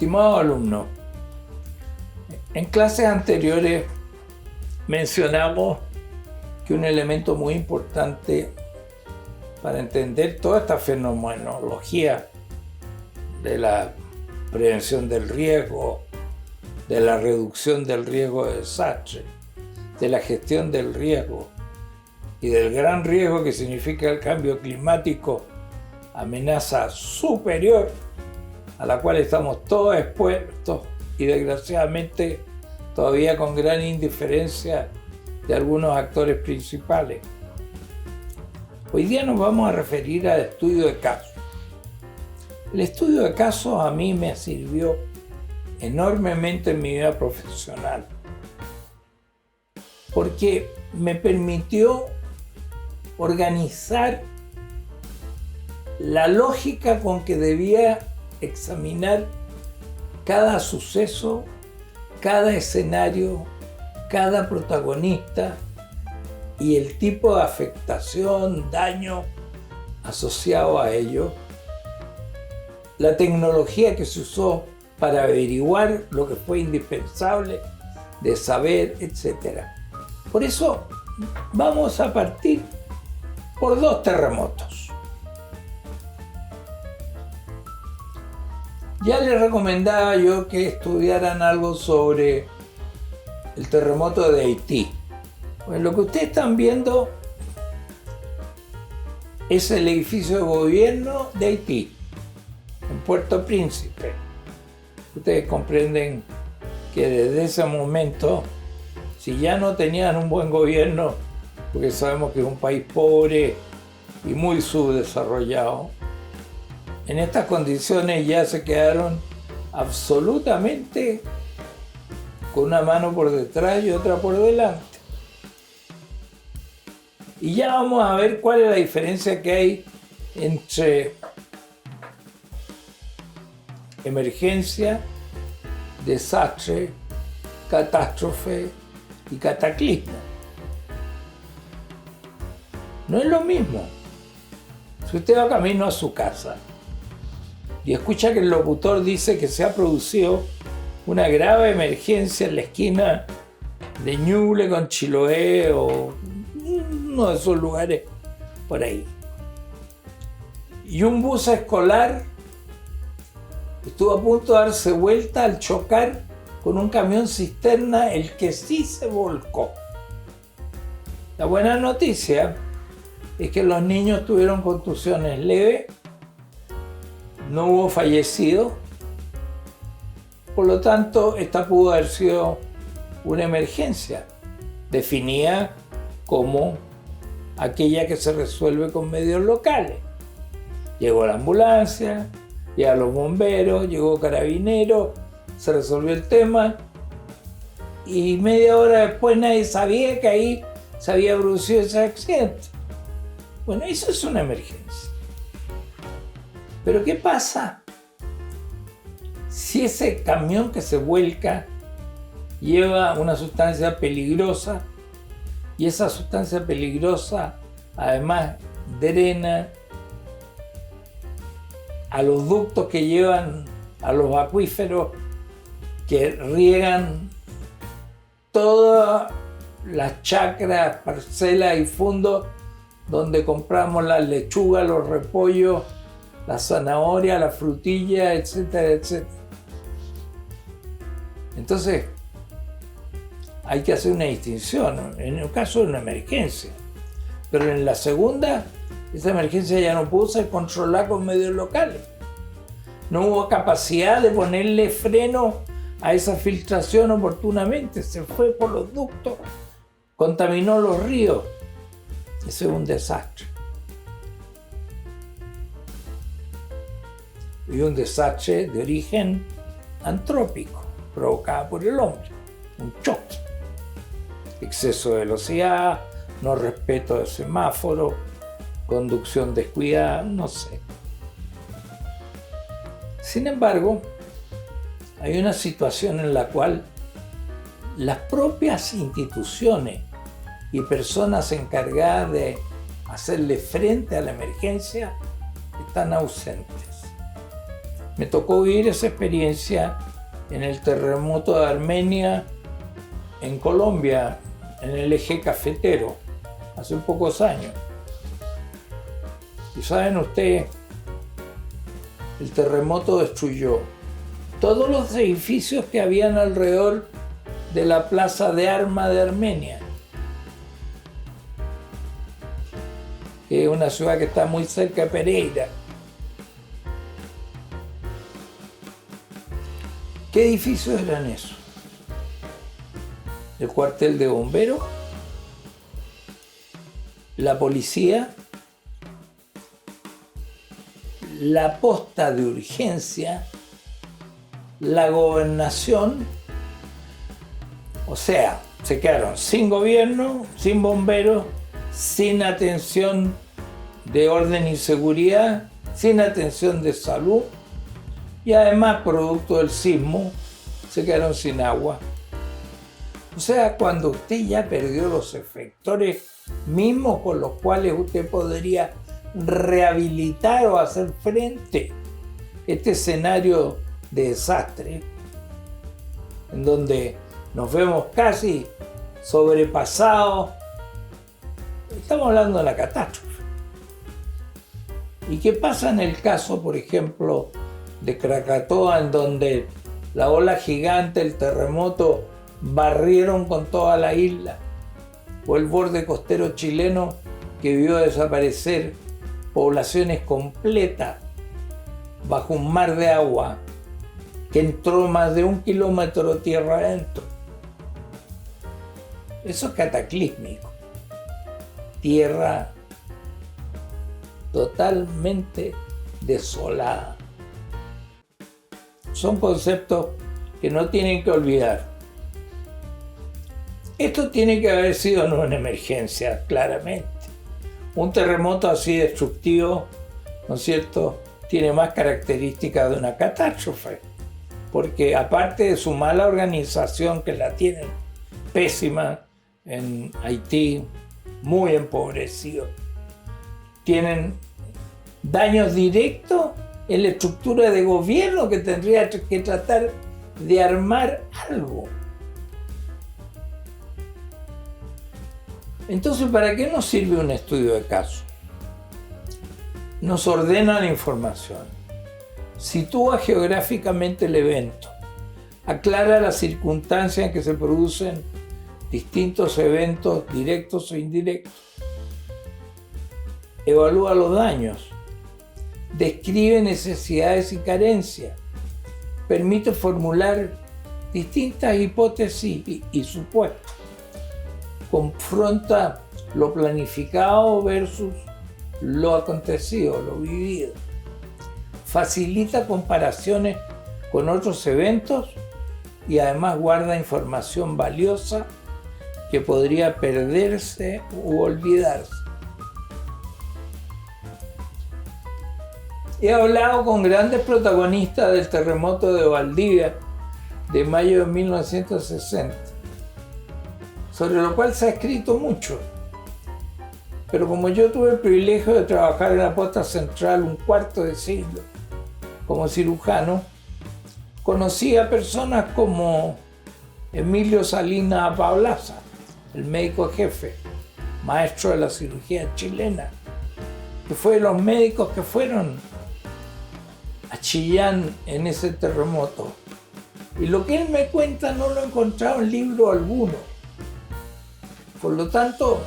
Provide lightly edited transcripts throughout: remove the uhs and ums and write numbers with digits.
Estimados alumnos, en clases anteriores mencionamos que un elemento muy importante para entender toda esta fenomenología de la prevención del riesgo, de la reducción del riesgo de desastre, de la gestión del riesgo y del gran riesgo que significa el cambio climático, amenaza superior a la cual estamos todos expuestos y desgraciadamente todavía con gran indiferencia de algunos actores principales. Hoy día nos vamos a referir al estudio de casos. El estudio de casos a mí me sirvió enormemente en mi vida profesional porque me permitió organizar la lógica con que debía examinar cada suceso, cada escenario, cada protagonista y el tipo de afectación, daño asociado a ello, la tecnología que se usó para averiguar lo que fue indispensable de saber, etc. Por eso vamos a partir por 2 terremotos. Ya les recomendaba yo que estudiaran algo sobre el terremoto de Haití. Pues lo que ustedes están viendo es el edificio de gobierno de Haití, en Puerto Príncipe. Ustedes comprenden que desde ese momento, si ya no tenían un buen gobierno, porque sabemos que es un país pobre y muy subdesarrollado, en estas condiciones ya se quedaron absolutamente con una mano por detrás y otra por delante. Y ya vamos a ver cuál es la diferencia que hay entre emergencia, desastre, catástrofe y cataclismo. No es lo mismo. Si usted va camino a su casa y escucha que el locutor dice que se ha producido una grave emergencia en la esquina de Ñuble con Chiloé o uno de esos lugares por ahí, y un bus escolar estuvo a punto de darse vuelta al chocar con un camión cisterna, el que sí se volcó. La buena noticia es que los niños tuvieron contusiones leves, no hubo fallecidos, por lo tanto esta pudo haber sido una emergencia definida como aquella que se resuelve con medios locales. Llegó la ambulancia, llegaron los bomberos, llegó Carabineros, se resolvió el tema y media hora después nadie sabía que ahí se había producido ese accidente. Bueno, eso es una emergencia. Pero ¿qué pasa si ese camión que se vuelca lleva una sustancia peligrosa y esa sustancia peligrosa además drena a los ductos que llevan a los acuíferos que riegan todas las chacras, parcelas y fundos donde compramos las lechugas, los repollos, la zanahoria, la frutilla, etcétera, etcétera? Entonces, hay que hacer una distinción en el caso de una emergencia. Pero en la segunda, esa emergencia ya no pudo ser controlada con medios locales. No hubo capacidad de ponerle freno a esa filtración oportunamente. Se fue por los ductos, contaminó los ríos. Ese es un desastre. Y un desastre de origen antrópico, provocado por el hombre. Un choque. Exceso de velocidad, no respeto del semáforo, conducción descuidada, no sé. Sin embargo, hay una situación en la cual las propias instituciones y personas encargadas de hacerle frente a la emergencia están ausentes. Me tocó vivir esa experiencia en el terremoto de Armenia en Colombia, en el eje cafetero, hace pocos años. Y saben ustedes, el terremoto destruyó todos los edificios que habían alrededor de la plaza de armas de Armenia, que es una ciudad que está muy cerca de Pereira. ¿Qué edificios eran esos? El cuartel de bomberos, la policía, la posta de urgencia, la gobernación. O sea, se quedaron sin gobierno, sin bomberos, sin atención de orden y seguridad, sin atención de salud, y además, producto del sismo, se quedaron sin agua. O sea, cuando usted ya perdió los efectores mismos con los cuales usted podría rehabilitar o hacer frente a este escenario de desastre, en donde nos vemos casi sobrepasados, estamos hablando de la catástrofe. ¿Y qué pasa en el caso, por ejemplo, de Krakatoa, en donde la ola gigante, el terremoto, barrieron con toda la isla? O el borde costero chileno, que vio desaparecer poblaciones completas bajo un mar de agua que entró más de 1 kilómetro tierra adentro. Eso es cataclísmico. Tierra totalmente desolada. Son conceptos que no tienen que olvidar. Esto tiene que haber sido no una emergencia, claramente. Un terremoto así destructivo, ¿no es cierto?, tiene más características de una catástrofe, porque aparte de su mala organización, que la tienen pésima en Haití, muy empobrecido, tienen daños directos en la estructura de gobierno, que tendría que tratar de armar algo. Entonces, ¿para qué nos sirve un estudio de caso? Nos ordena la información, sitúa geográficamente el evento, aclara las circunstancias en que se producen distintos eventos directos o indirectos, evalúa los daños, describe necesidades y permite formular distintas hipótesis y supuestos, confronta lo planificado versus lo acontecido, lo vivido, facilita comparaciones con otros eventos y además guarda información valiosa que podría perderse u olvidarse. He hablado con grandes protagonistas del terremoto de Valdivia de mayo de 1960, sobre lo cual se ha escrito mucho. Pero como yo tuve el privilegio de trabajar en la posta central un cuarto de siglo como cirujano, conocí a personas como Emilio Salinas Apaolaza, el médico jefe, maestro de la cirugía chilena, que fue de los médicos que fueron a Chillán en ese terremoto. Y lo que él me cuenta no lo he encontrado en libro alguno. Por lo tanto,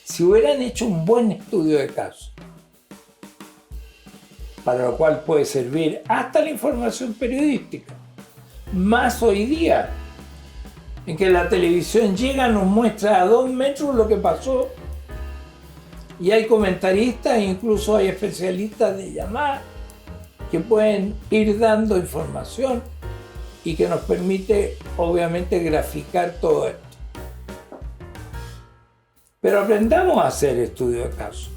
si hubieran hecho un buen estudio de caso, para lo cual puede servir hasta la información periodística, más hoy día, en que la televisión llega, nos muestra a 2 metros lo que pasó, y hay comentaristas e incluso hay especialistas de llamada que pueden ir dando información y que nos permite obviamente graficar todo esto. Pero aprendamos a hacer estudio de caso,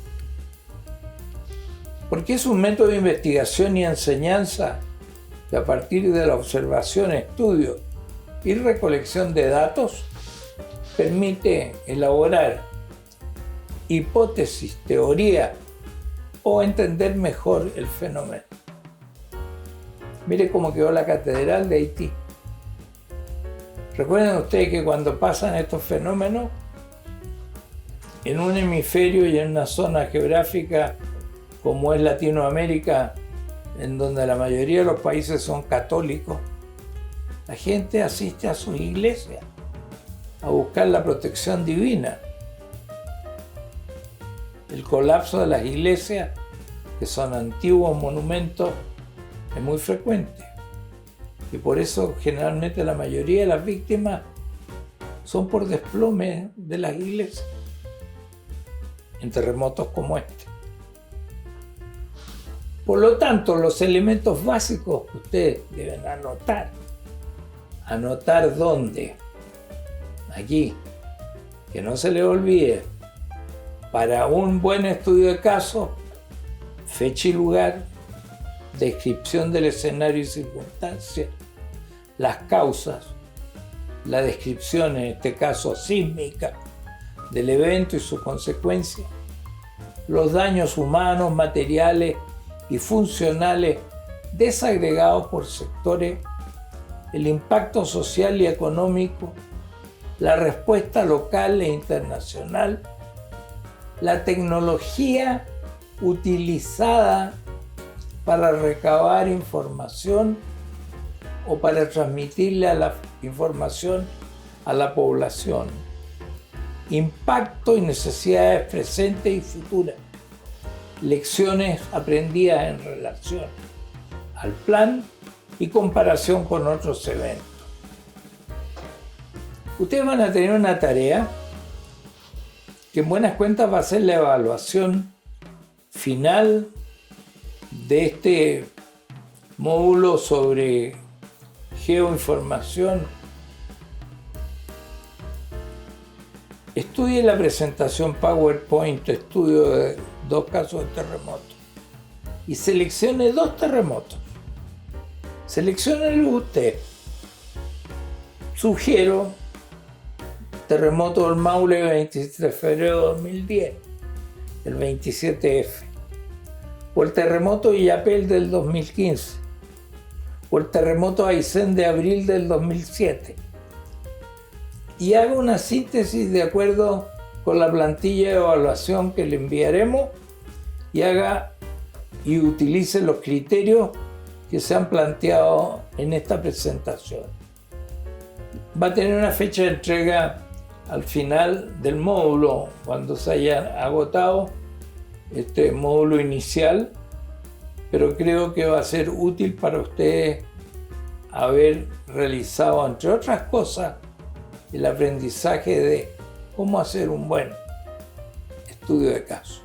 porque es un método de investigación y enseñanza que a partir de la observación, estudio y recolección de datos permite elaborar hipótesis, teoría o entender mejor el fenómeno. Mire cómo quedó la catedral de Haití. Recuerden ustedes que cuando pasan estos fenómenos, en un hemisferio y en una zona geográfica como es Latinoamérica, en donde la mayoría de los países son católicos, la gente asiste a sus iglesias a buscar la protección divina. El colapso de las iglesias, que son antiguos monumentos, es muy frecuente. Y por eso generalmente la mayoría de las víctimas son por desplome de las iglesias en terremotos como este. Por lo tanto, los elementos básicos que ustedes deben anotar. ¿Anotar dónde? Aquí. Que no se les olvide. Para un buen estudio de caso, fecha y lugar, descripción del escenario y circunstancias, las causas, la descripción, en este caso sísmica, del evento y sus consecuencias, los daños humanos, materiales y funcionales desagregados por sectores, el impacto social y económico, la respuesta local e internacional, la tecnología utilizada para recabar información o para transmitirle a la información a la población, impacto y necesidades presentes y futuras, lecciones aprendidas en relación al plan y comparación con otros eventos. Ustedes van a tener una tarea que en buenas cuentas va a ser la evaluación final de este módulo sobre geoinformación. Estudie la presentación PowerPoint, estudio de 2 casos de terremoto, y seleccione 2 terremotos. Selecciónenlo usted. Sugiero terremoto del Maule, 27 de febrero de 2010, el 27F, o el terremoto de Illapel del 2015, o el terremoto de Aysén de abril del 2007. Y haga una síntesis de acuerdo con la plantilla de evaluación que le enviaremos y utilice los criterios que se han planteado en esta presentación. Va a tener una fecha de entrega al final del módulo, cuando se haya agotado este módulo inicial, pero creo que va a ser útil para ustedes haber realizado, entre otras cosas, el aprendizaje de cómo hacer un buen estudio de caso.